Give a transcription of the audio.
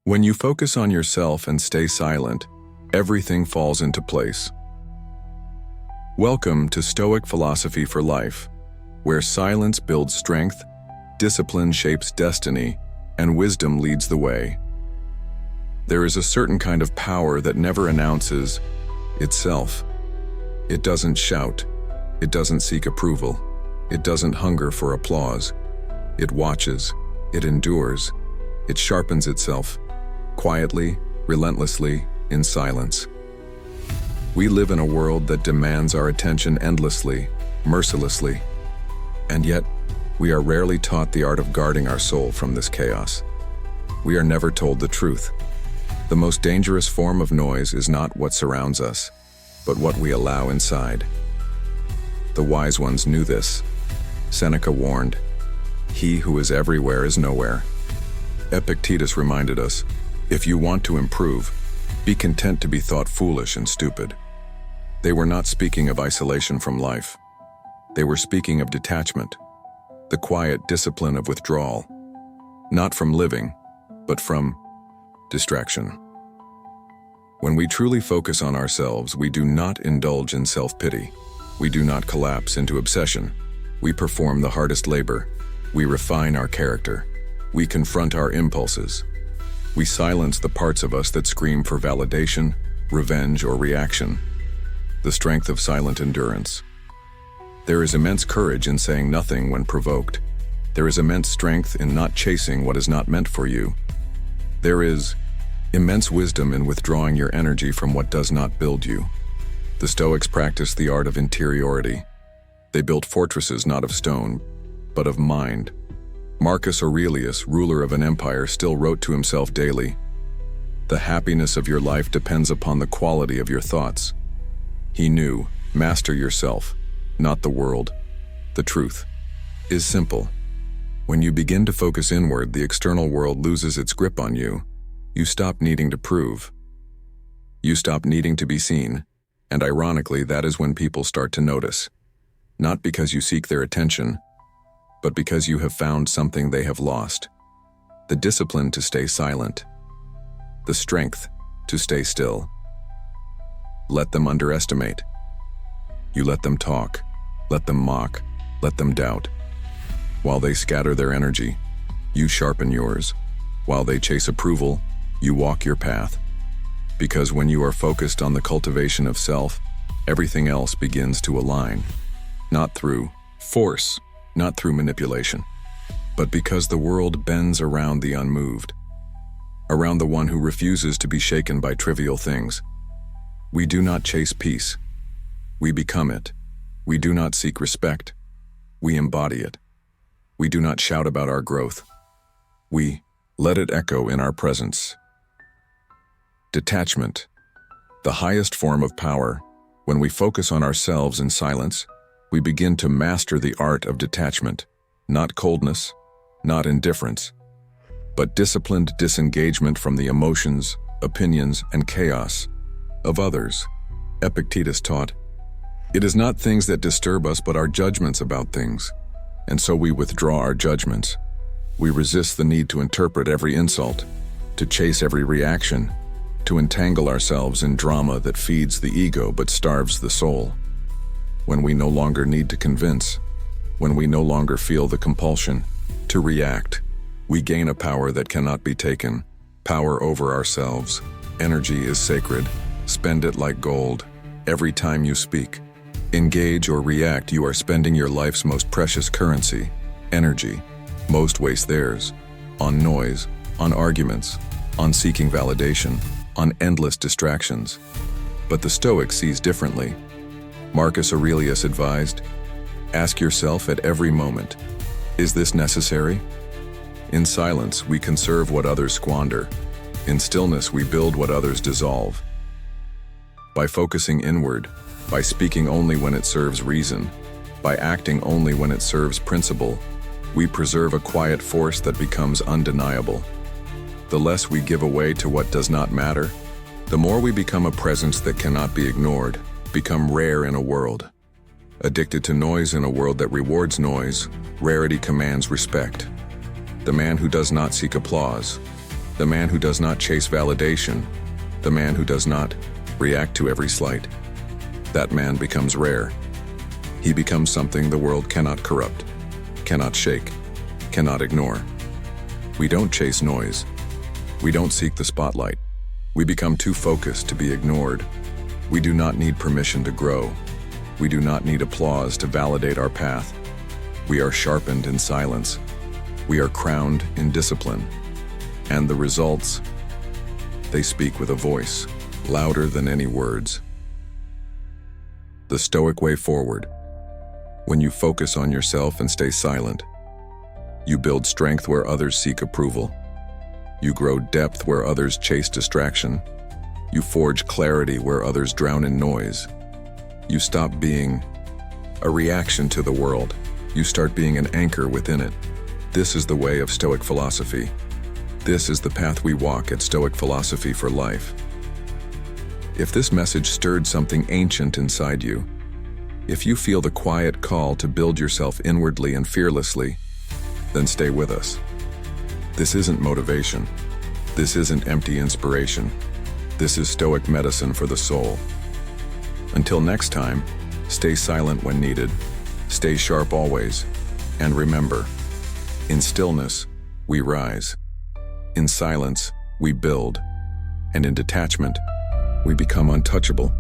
When you focus on yourself and stay silent, everything falls into place. Welcome to Stoic Philosophy for Life, where silence builds strength, discipline shapes destiny, and wisdom leads the way. There is a certain kind of power that never announces itself. It doesn't shout. It doesn't seek approval. It doesn't hunger for applause. It watches. It endures. It sharpens itself, quietly, relentlessly, in silence. We live in a world that demands our attention endlessly, mercilessly, and yet we are rarely taught the art of guarding our soul from this chaos. We are never told the truth. The most dangerous form of noise is not what surrounds us, but what we allow inside. The wise ones knew this. Seneca warned, "He who is everywhere is nowhere." Epictetus reminded us, if you want to improve, be content to be thought foolish and stupid. They were not speaking of isolation from life. They were speaking of detachment, the quiet discipline of withdrawal, not from living, but from distraction. When we truly focus on ourselves, we do not indulge in self-pity. We do not collapse into obsession. We perform the hardest labor. We refine our character. We confront our impulses. We silence the parts of us that scream for validation, revenge, or reaction. The strength of silent endurance. There is immense courage in saying nothing when provoked. There is immense strength in not chasing what is not meant for you. There is immense wisdom in withdrawing your energy from what does not build you. The Stoics practiced the art of interiority. They built fortresses not of stone, but of mind. Marcus Aurelius, ruler of an empire, still wrote to himself daily, "The happiness of your life depends upon the quality of your thoughts." He knew, master yourself, not the world. The truth is simple. When you begin to focus inward, the external world loses its grip on you. You stop needing to prove. You stop needing to be seen, and ironically, that is when people start to notice. Not because you seek their attention, but because you have found something they have lost. The discipline to stay silent. The strength to stay still. Let them underestimate. You let them talk, let them mock, let them doubt. While they scatter their energy, you sharpen yours. While they chase approval, you walk your path. Because when you are focused on the cultivation of self, everything else begins to align. Not through force, not through manipulation, but because the world bends around the unmoved, around the one who refuses to be shaken by trivial things. We do not chase peace. We become it. We do not seek respect. We embody it. We do not shout about our growth. We let it echo in our presence. Detachment, the highest form of power. When we focus on ourselves in silence, we begin to master the art of detachment, not coldness, not indifference, but disciplined disengagement from the emotions, opinions, and chaos of others. Epictetus taught, "It is not things that disturb us, but our judgments about things." And so we withdraw our judgments. We resist the need to interpret every insult, to chase every reaction, to entangle ourselves in drama that feeds the ego but starves the soul. When we no longer need to convince, when we no longer feel the compulsion to react, we gain a power that cannot be taken, power over ourselves. Energy is sacred. Spend it like gold. Every time you speak, engage or react, you are spending your life's most precious currency, energy. Most waste theirs, on noise, on arguments, on seeking validation, on endless distractions. But the Stoic sees differently. Marcus Aurelius advised, "Ask yourself at every moment, is this necessary?" In silence, we conserve what others squander. In stillness, we build what others dissolve. By focusing inward, by speaking only when it serves reason, by acting only when it serves principle, we preserve a quiet force that becomes undeniable. The less we give away to what does not matter, the more we become a presence that cannot be ignored, become rare in a world. Addicted to noise in a world that rewards noise, rarity commands respect. The man who does not seek applause, the man who does not chase validation, the man who does not react to every slight. That man becomes rare. He becomes something the world cannot corrupt, cannot shake, cannot ignore. We don't chase noise. We don't seek the spotlight. We become too focused to be ignored. We do not need permission to grow. We do not need applause to validate our path. We are sharpened in silence. We are crowned in discipline. And the results, they speak with a voice, louder than any words. The Stoic way forward. When you focus on yourself and stay silent, you build strength where others seek approval. You grow depth where others chase distraction. You forge clarity where others drown in noise. You stop being a reaction to the world. You start being an anchor within it. This is the way of Stoic philosophy. This is the path we walk at Stoic Philosophy for Life. If this message stirred something ancient inside you, if you feel the quiet call to build yourself inwardly and fearlessly, then stay with us. This isn't motivation. This isn't empty inspiration. This is Stoic medicine for the soul. Until next time, stay silent when needed, stay sharp always, and remember, in stillness, we rise. In silence, we build. And in detachment, we become untouchable.